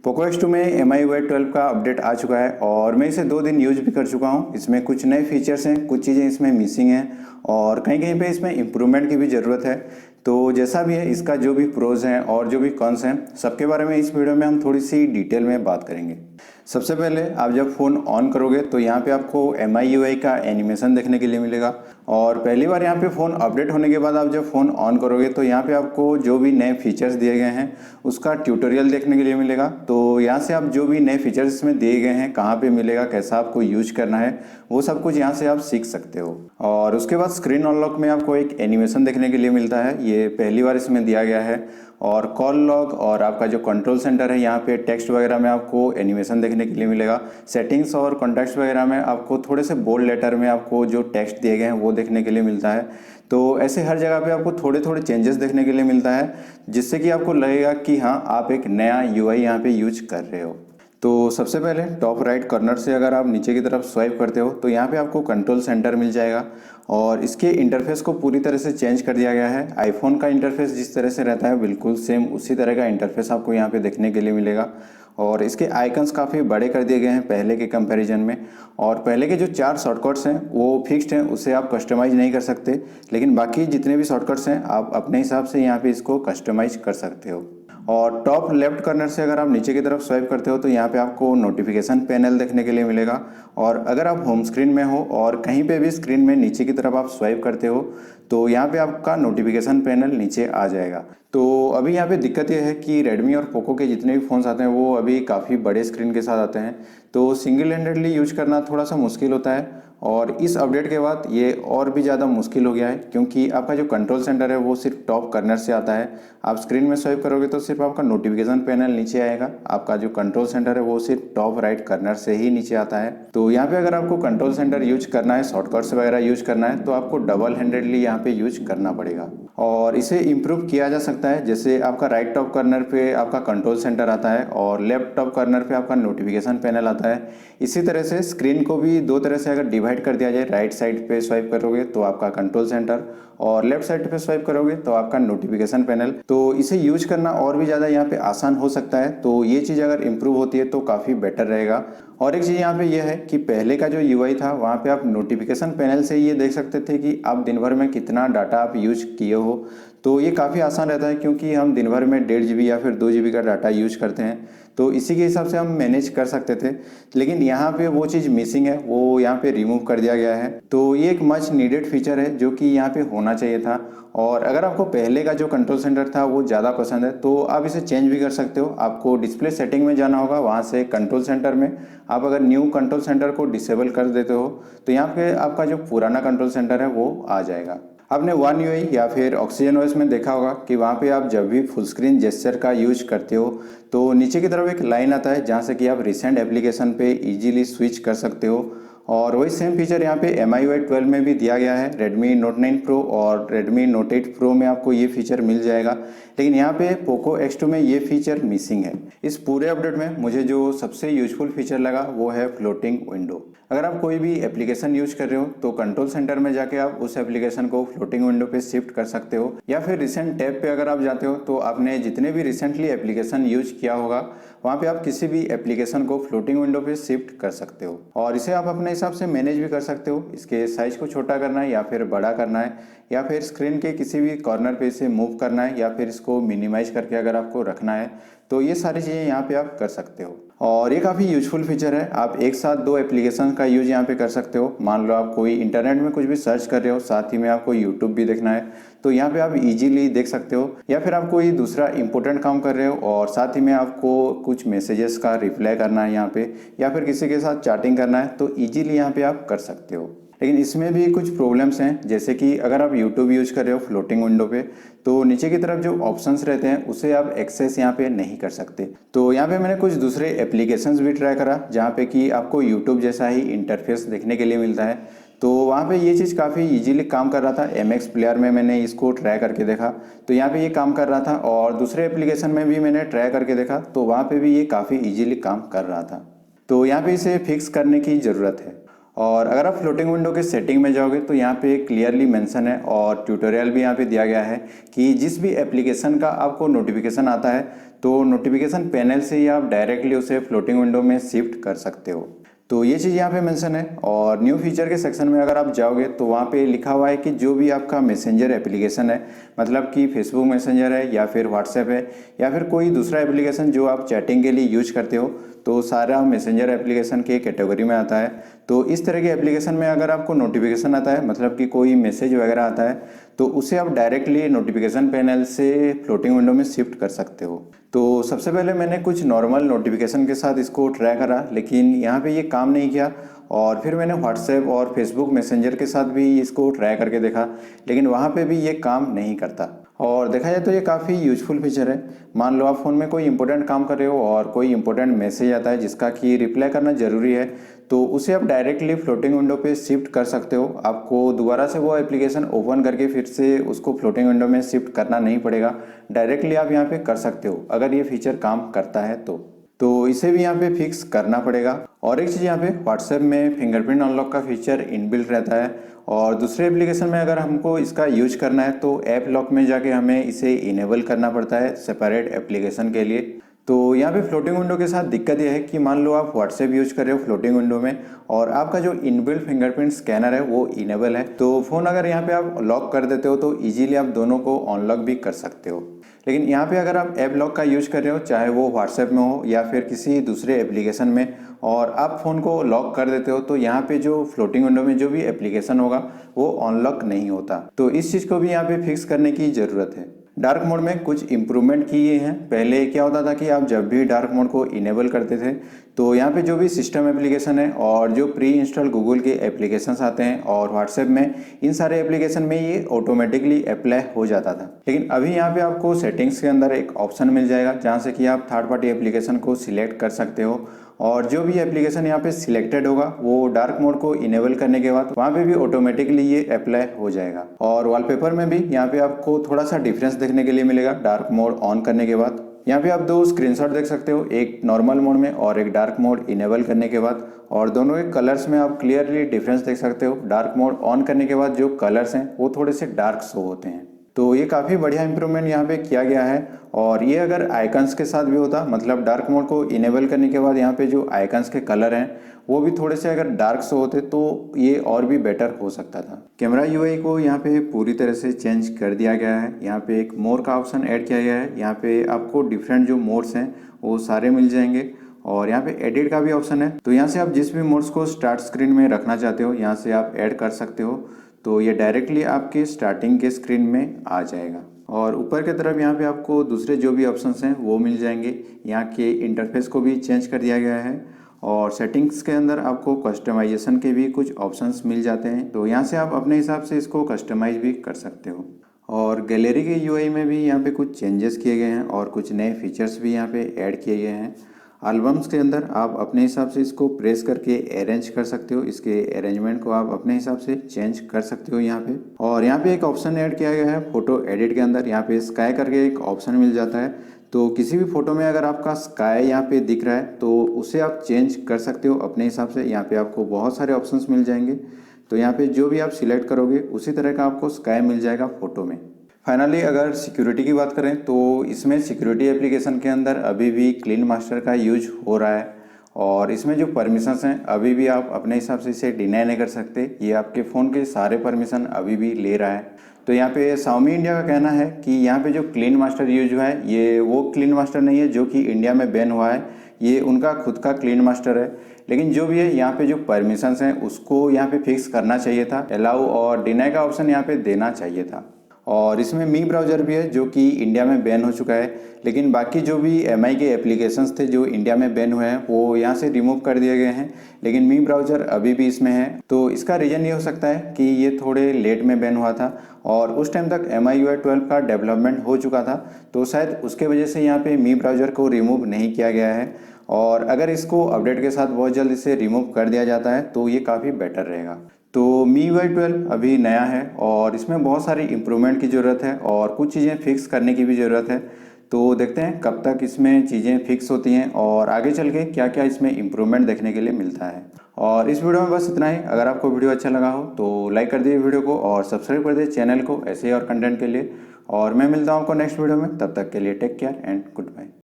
Poco X2 में MIUI 12 का update आ चुका है और मैं इसे 2 दिन यूज भी कर चुका हूँ। इसमें कुछ नए फीचर्स हैं, कुछ चीज़ें इसमें मिसिंग हैं और कहीं कहीं पे इसमें इम्प्रूवमेंट की भी ज़रूरत है। तो जैसा भी है, इसका जो भी प्रोज हैं और जो भी कॉन्स हैं, सबके बारे में इस वीडियो में हम थोड़ी सी डिटेल में बात करेंगे। सबसे पहले आप जब फ़ोन ऑन करोगे तो यहाँ पे आपको MIUI का एनिमेशन देखने के लिए मिलेगा और पहली बार यहाँ पे फ़ोन अपडेट होने के बाद आप जब फ़ोन ऑन करोगे तो यहाँ पे आपको जो भी नए फीचर्स दिए गए हैं उसका ट्यूटोरियल देखने के लिए मिलेगा। तो यहाँ से आप जो भी नए फीचर्स इसमें दिए गए हैं, कहाँ पे मिलेगा, कैसा आपको यूज करना है, वो सब कुछ यहाँ से आप सीख सकते हो। और उसके बाद स्क्रीन अनलॉक में आपको एक एनिमेशन देखने के लिए मिलता है, ये पहली बार इसमें दिया गया है। और कॉल लॉग और आपका जो कंट्रोल सेंटर है, यहाँ पे टेक्स्ट वगैरह में आपको एनिमेशन देखने के लिए मिलेगा। सेटिंग्स और कॉन्टैक्ट्स वगैरह में आपको थोड़े से बोल्ड लेटर में आपको जो टेक्स्ट दिए गए हैं वो देखने के लिए मिलता है। तो ऐसे हर जगह पे आपको थोड़े थोड़े चेंजेस देखने के लिए मिलता है, जिससे कि आपको लगेगा कि हाँ, आप एक नया UI यहाँ पे यूज कर रहे हो। तो सबसे पहले टॉप राइट कॉर्नर से अगर आप नीचे की तरफ स्वाइप करते हो तो यहाँ पे आपको कंट्रोल सेंटर मिल जाएगा और इसके इंटरफेस को पूरी तरह से चेंज कर दिया गया है। आईफोन का इंटरफेस जिस तरह से रहता है बिल्कुल सेम उसी तरह का इंटरफेस आपको यहाँ पे देखने के लिए मिलेगा। और इसके आइकन्स काफ़ी बड़े कर दिए गए हैं पहले के कंपैरिजन में। और पहले के जो 4 शॉर्टकट्स हैं वो फिक्स्ड हैं, उसे आप कस्टमाइज नहीं कर सकते, लेकिन बाकी जितने भी शॉर्टकट्स हैं आप अपने हिसाब से यहाँ पे इसको कस्टमाइज कर सकते हो। और टॉप लेफ्ट कॉर्नर से अगर आप नीचे की तरफ स्वाइप करते हो तो यहाँ पे आपको नोटिफिकेशन पैनल देखने के लिए मिलेगा। और अगर आप होम स्क्रीन में हो और कहीं पे भी स्क्रीन में नीचे की तरफ आप स्वाइप करते हो तो यहाँ पे आपका नोटिफिकेशन पैनल नीचे आ जाएगा। तो अभी यहाँ पे दिक्कत ये है कि रेडमी और पोको के जितने भी फ़ोन्स आते हैं वो अभी काफ़ी बड़े स्क्रीन के साथ आते हैं, तो सिंगल हैंडेडली यूज करना थोड़ा सा मुश्किल होता है। और इस अपडेट के बाद ये और भी ज़्यादा मुश्किल हो गया है, क्योंकि आपका जो कंट्रोल सेंटर है वो सिर्फ टॉप कॉर्नर से आता है। आप स्क्रीन में स्वाइप करोगे तो सिर्फ आपका नोटिफिकेशन पैनल नीचे आएगा, आपका जो कंट्रोल सेंटर है वो सिर्फ टॉप राइट कॉर्नर से ही नीचे आता है। तो यहाँ पे अगर आपको कंट्रोल सेंटर यूज करना है, शॉर्टकट्स वगैरह यूज करना है, तो आपको डबल हैंडेडली यहाँ पे यूज करना पड़ेगा। और इसे इम्प्रूव किया जा सकता है, जैसे आपका राइट टॉप कॉर्नर पे आपका कंट्रोल सेंटर आता है और लेफ्ट टॉप कॉर्नर पे आपका नोटिफिकेशन पैनल आता है। इसी तरह से स्क्रीन को भी 2 तरह से अगर डिवाइड कर दिया जाए, राइट साइड पे स्वाइप करोगे तो आपका कंट्रोल सेंटर और लेफ्ट साइड पे स्वाइप करोगे तो आपका नोटिफिकेशन पैनल। तो इसे यूज करना और भी ज़्यादा यहाँ पे आसान हो सकता है। तो ये चीज़ अगर इम्प्रूव होती है तो काफ़ी बेटर रहेगा। और एक चीज़ यहाँ पे यह है कि पहले का जो UI था वहाँ पे आप नोटिफिकेशन पैनल से ये देख सकते थे कि आप दिन भर में कितना डाटा आप यूज किए हो। तो ये काफ़ी आसान रहता है, क्योंकि हम दिन भर में 1.5 GB या फिर 2 GB का डाटा यूज करते हैं, तो इसी के हिसाब से हम मैनेज कर सकते थे। लेकिन यहाँ पे वो चीज़ मिसिंग है, वो यहाँ पे रिमूव कर दिया गया है। तो ये एक मच नीडेड फीचर है जो कि यहाँ पे होना चाहिए था। और अगर आपको पहले का जो कंट्रोल सेंटर था वो ज़्यादा पसंद है तो आप इसे चेंज भी कर सकते हो। आपको डिस्प्ले सेटिंग में जाना होगा, वहाँ से कंट्रोल सेंटर में आप अगर न्यू कंट्रोल सेंटर को डिसेबल कर देते हो तो यहाँ पे आपका जो पुराना कंट्रोल सेंटर है वो आ जाएगा। आपने वन UI या फिर ऑक्सीजन OS में देखा होगा कि वहाँ पे आप जब भी फुल स्क्रीन जेस्चर का यूज करते हो तो नीचे की तरफ एक लाइन आता है जहाँ से कि आप रिसेंट एप्लीकेशन पे इजीली स्विच कर सकते हो। और वही सेम फीचर यहाँ पे MIUI 12 में भी दिया गया है। Redmi Note 9 Pro और Redmi Note 8 Pro में आपको ये फीचर मिल जाएगा, लेकिन यहाँ पे पोको X2 में ये फीचर मिसिंग है। इस पूरे अपडेट में मुझे जो सबसे यूजफुल फीचर लगा वो है फ्लोटिंग विंडो। अगर आप कोई भी एप्लीकेशन यूज कर रहे हो तो कंट्रोल सेंटर में जाके आप उस एप्लीकेशन को फ्लोटिंग विंडो पे शिफ्ट कर सकते हो, या फिर रिसेंट टैब पे अगर आप जाते हो तो आपने जितने भी रिसेंटली एप्लीकेशन यूज किया होगा वहाँ पे आप किसी भी एप्लीकेशन को फ्लोटिंग विंडो पे शिफ्ट कर सकते हो। और इसे आप अपने हिसाब से मैनेज भी कर सकते हो, इसके साइज को छोटा करना है या फिर बड़ा करना है, या फिर स्क्रीन के किसी भी कॉर्नर पे इसे मूव करना है, या फिर इसको मिनिमाइज करके अगर आपको रखना है, तो ये सारी चीज़ें यहाँ पे आप कर सकते हो। और ये काफ़ी यूजफुल फीचर है, आप एक साथ 2 एप्लीकेशन का यूज यहाँ पे कर सकते हो। मान लो आप कोई इंटरनेट में कुछ भी सर्च कर रहे हो, साथ ही में आपको यूट्यूब भी देखना है, तो यहाँ पे आप इजीली देख सकते हो। या फिर आप कोई दूसरा इंपॉर्टेंट काम कर रहे हो और साथ ही में आपको कुछ मैसेजेस का रिप्लाई करना है यहाँ पे, या फिर किसी के साथ चैटिंग करना है, तो इजीली यहाँ पे आप कर सकते हो। लेकिन इसमें भी कुछ प्रॉब्लम्स हैं, जैसे कि अगर आप यूट्यूब यूज कर रहे हो फ्लोटिंग विंडो पे तो नीचे की तरफ जो ऑप्शंस रहते हैं उसे आप एक्सेस यहाँ पे नहीं कर सकते। तो यहाँ पे मैंने कुछ दूसरे एप्लीकेशंस भी ट्राई करा जहाँ पे कि आपको यूट्यूब जैसा ही इंटरफेस देखने के लिए मिलता है। तो वहाँ पे ये चीज़ काफ़ी इजीली काम कर रहा था। MX प्लेयर में मैंने इसको ट्राई करके देखा तो यहाँ पे ये काम कर रहा था, और दूसरे एप्लीकेशन में भी मैंने ट्राई करके देखा तो वहाँ पे भी ये काफ़ी इजीली काम कर रहा था। तो यहाँ पे इसे फिक्स करने की ज़रूरत है। और अगर आप फ्लोटिंग विंडो के सेटिंग में जाओगे तो यहाँ पे क्लियरली मेंशन है और ट्यूटोरियल भी यहाँ पे दिया गया है कि जिस भी एप्लीकेशन का आपको नोटिफिकेशन आता है तो नोटिफिकेशन पैनल से ही आप डायरेक्टली उसे फ्लोटिंग विंडो में शिफ्ट कर सकते हो। तो ये चीज़ यहाँ पे मेंशन है। और न्यू फीचर के सेक्शन में अगर आप जाओगे तो वहाँ पे लिखा हुआ है कि जो भी आपका मैसेंजर एप्लीकेशन है, मतलब कि फेसबुक मैसेंजर है या फिर व्हाट्सएप है या फिर कोई दूसरा एप्लीकेशन जो आप चैटिंग के लिए यूज करते हो, तो सारा मैसेंजर एप्लीकेशन के कैटेगरी में आता है। तो इस तरह के एप्लीकेशन में अगर आपको नोटिफिकेशन आता है, मतलब कि कोई मैसेज वगैरह आता है, तो उसे आप डायरेक्टली नोटिफिकेशन पैनल से फ्लोटिंग विंडो में शिफ्ट कर सकते हो। तो सबसे पहले मैंने कुछ नॉर्मल नोटिफिकेशन के साथ इसको ट्राई करा, लेकिन यहाँ पे ये काम नहीं किया। और फिर मैंने व्हाट्सएप और फेसबुक मैसेंजर के साथ भी इसको ट्राई करके देखा, लेकिन वहाँ पे भी ये काम नहीं करता। और देखा जाए तो ये काफ़ी यूजफुल फीचर है। मान लो आप फ़ोन में कोई इंपॉर्टेंट काम कर रहे हो और कोई इंपॉर्टेंट मैसेज आता है जिसका कि रिप्लाई करना ज़रूरी है, तो उसे आप डायरेक्टली फ्लोटिंग विंडो पे शिफ्ट कर सकते हो। आपको दोबारा से वो एप्लीकेशन ओपन करके फिर से उसको फ्लोटिंग विंडो में शिफ्ट करना नहीं पड़ेगा, डायरेक्टली आप यहाँ पे कर सकते हो अगर ये फीचर काम करता है तो इसे भी यहाँ पे फिक्स करना पड़ेगा। और एक चीज़ यहाँ पे व्हाट्सएप में फिंगरप्रिंट अनलॉक का फीचर इनबिल्ट रहता है और दूसरे एप्लीकेशन में अगर हमको इसका यूज करना है तो ऐप लॉक में जाके हमें इसे इनेबल करना पड़ता है सेपरेट एप्लीकेशन के लिए। तो यहाँ पे फ्लोटिंग विंडो के साथ दिक्कत यह है कि मान लो आप व्हाट्सएप यूज कर रहे हो फ्लोटिंग विंडो में और आपका जो इनबिल्ट फिंगरप्रिंट स्कैनर है वो इनेबल है, तो फ़ोन अगर यहाँ पे आप लॉक कर देते हो तो इजीली आप दोनों को अनलॉक भी कर सकते हो। लेकिन यहाँ पे अगर आप ऐप लॉक का यूज कर रहे हो, चाहे वो व्हाट्सएप में हो या फिर किसी दूसरे एप्लीकेशन में, और आप फ़ोन को लॉक कर देते हो, तो यहाँ पे जो फ्लोटिंग विंडो में जो भी एप्लीकेशन होगा वो अनलॉक नहीं होता। तो इस चीज़ को भी यहाँ पे फिक्स करने की ज़रूरत है। डार्क मोड में कुछ इम्प्रूवमेंट किए हैं। पहले क्या होता था कि आप जब भी डार्क मोड को इनेबल करते थे तो यहाँ पे जो भी सिस्टम एप्लीकेशन है और जो प्री इंस्टॉल गूगल के एप्लीकेशंस आते हैं और व्हाट्सएप में, इन सारे एप्लीकेशन में ये ऑटोमेटिकली अप्लाई हो जाता था। लेकिन अभी यहाँ पे आपको सेटिंग्स के अंदर एक ऑप्शन मिल जाएगा जहाँ से कि आप थर्ड पार्टी एप्लीकेशन को सिलेक्ट कर सकते हो और जो भी एप्लीकेशन यहाँ पे सिलेक्टेड होगा वो डार्क मोड को इनेबल करने के बाद वहाँ पे भी ऑटोमेटिकली ये अप्लाई हो जाएगा। और वॉलपेपर में भी यहाँ पे आपको थोड़ा सा डिफरेंस देखने के लिए मिलेगा डार्क मोड ऑन करने के बाद। यहाँ पे आप दो स्क्रीनशॉट देख सकते हो, एक नॉर्मल मोड में और एक डार्क मोड इनेबल करने के बाद, और दोनों के कलर्स में आप क्लियरली डिफरेंस देख सकते हो। डार्क मोड ऑन करने के बाद जो कलर्स हैं वो थोड़े से डार्क शो होते हैं। तो ये काफ़ी बढ़िया इंप्रूवमेंट यहाँ पे किया गया है। और ये अगर आइकन्स के साथ भी होता, मतलब डार्क मोड को इनेबल करने के बाद यहाँ पे जो आइकन्स के कलर हैं वो भी थोड़े से अगर डार्क शो होते तो ये और भी बेटर हो सकता था। कैमरा यूआई को यहाँ पे पूरी तरह से चेंज कर दिया गया है। यहाँ पे एक मोर का ऑप्शन ऐड किया गया है। यहाँ पे आपको डिफरेंट जो मोड्स हैं वो सारे मिल जाएंगे और यहाँ पे एडिट का भी ऑप्शन है। तो यहाँ से आप जिस भी मोड्स को स्टार्ट स्क्रीन में रखना चाहते हो यहाँ से आप ऐड कर सकते हो, तो ये डायरेक्टली आपके स्टार्टिंग के स्क्रीन में आ जाएगा। और ऊपर की तरफ यहाँ पे आपको दूसरे जो भी ऑप्शंस हैं वो मिल जाएंगे। यहाँ के इंटरफेस को भी चेंज कर दिया गया है और सेटिंग्स के अंदर आपको कस्टमाइजेशन के भी कुछ ऑप्शंस मिल जाते हैं, तो यहाँ से आप अपने हिसाब से इसको कस्टमाइज भी कर सकते हो। और गैलरी के यूआई में भी यहाँ पे कुछ चेंजेस किए गए हैं और कुछ नए फीचर्स भी यहाँ पे ऐड किए गए हैं। एल्बम्स के अंदर आप अपने हिसाब से इसको प्रेस करके अरेंज कर सकते हो, इसके अरेंजमेंट को आप अपने हिसाब से चेंज कर सकते हो यहाँ पे। और यहाँ पे एक ऑप्शन ऐड किया गया है फोटो एडिट के अंदर, यहाँ पे स्काई करके एक ऑप्शन मिल जाता है। तो किसी भी फोटो में अगर आपका स्काई यहाँ पे दिख रहा है तो उसे आप चेंज कर सकते हो अपने हिसाब से। यहाँ पे आपको बहुत सारे ऑप्शंस मिल जाएंगे, तो यहाँ पे जो भी आप सिलेक्ट करोगे उसी तरह का आपको स्काई मिल जाएगा फोटो में। फाइनली अगर सिक्योरिटी की बात करें तो इसमें सिक्योरिटी एप्लीकेशन के अंदर अभी भी क्लीन मास्टर का यूज हो रहा है और इसमें जो परमिशंस हैं अभी भी आप अपने हिसाब से इसे डिनाई नहीं कर सकते। ये आपके फ़ोन के सारे परमिशन अभी भी ले रहा है। तो यहाँ पे Xiaomi इंडिया का कहना है कि यहाँ पे जो क्लीन मास्टर यूज हुआ है ये वो क्लीन मास्टर नहीं है जो कि इंडिया में बैन हुआ है, ये उनका खुद का क्लीन मास्टर है। लेकिन जो भी है यहाँ पे जो परमिशंस हैं उसको यहाँ पे फिक्स करना चाहिए था, अलाउ और डिनाई का ऑप्शन यहाँ पे देना चाहिए था। और इसमें मी ब्राउज़र भी है जो कि इंडिया में बैन हो चुका है, लेकिन बाकी जो भी एमआई के एप्लीकेशंस थे जो इंडिया में बैन हुए हैं वो यहाँ से रिमूव कर दिए गए हैं, लेकिन मी ब्राउज़र अभी भी इसमें है। तो इसका रीज़न ये हो सकता है कि ये थोड़े लेट में बैन हुआ था और उस टाइम तक MIUI 12 का डेवलपमेंट हो चुका था, तो शायद उसके वजह से यहाँ पे मी ब्राउज़र को रिमूव नहीं किया गया है। और अगर इसको अपडेट के साथ बहुत जल्द इसे रिमूव कर दिया जाता है तो ये काफ़ी बेटर रहेगा। तो MIUI 12 अभी नया है और इसमें बहुत सारी इम्प्रूवमेंट की ज़रूरत है और कुछ चीज़ें फिक्स करने की भी ज़रूरत है। तो देखते हैं कब तक इसमें चीज़ें फिक्स होती हैं और आगे चल के क्या क्या इसमें इम्प्रूवमेंट देखने के लिए मिलता है। और इस वीडियो में बस इतना ही। अगर आपको वीडियो अच्छा लगा हो तो लाइक कर दीजिए वीडियो को और सब्सक्राइब कर दीजिए चैनल को ऐसे ही और कंटेंट के लिए। और मैं मिलता हूँ आपको नेक्स्ट वीडियो में, तब तक के लिए take care and good bye.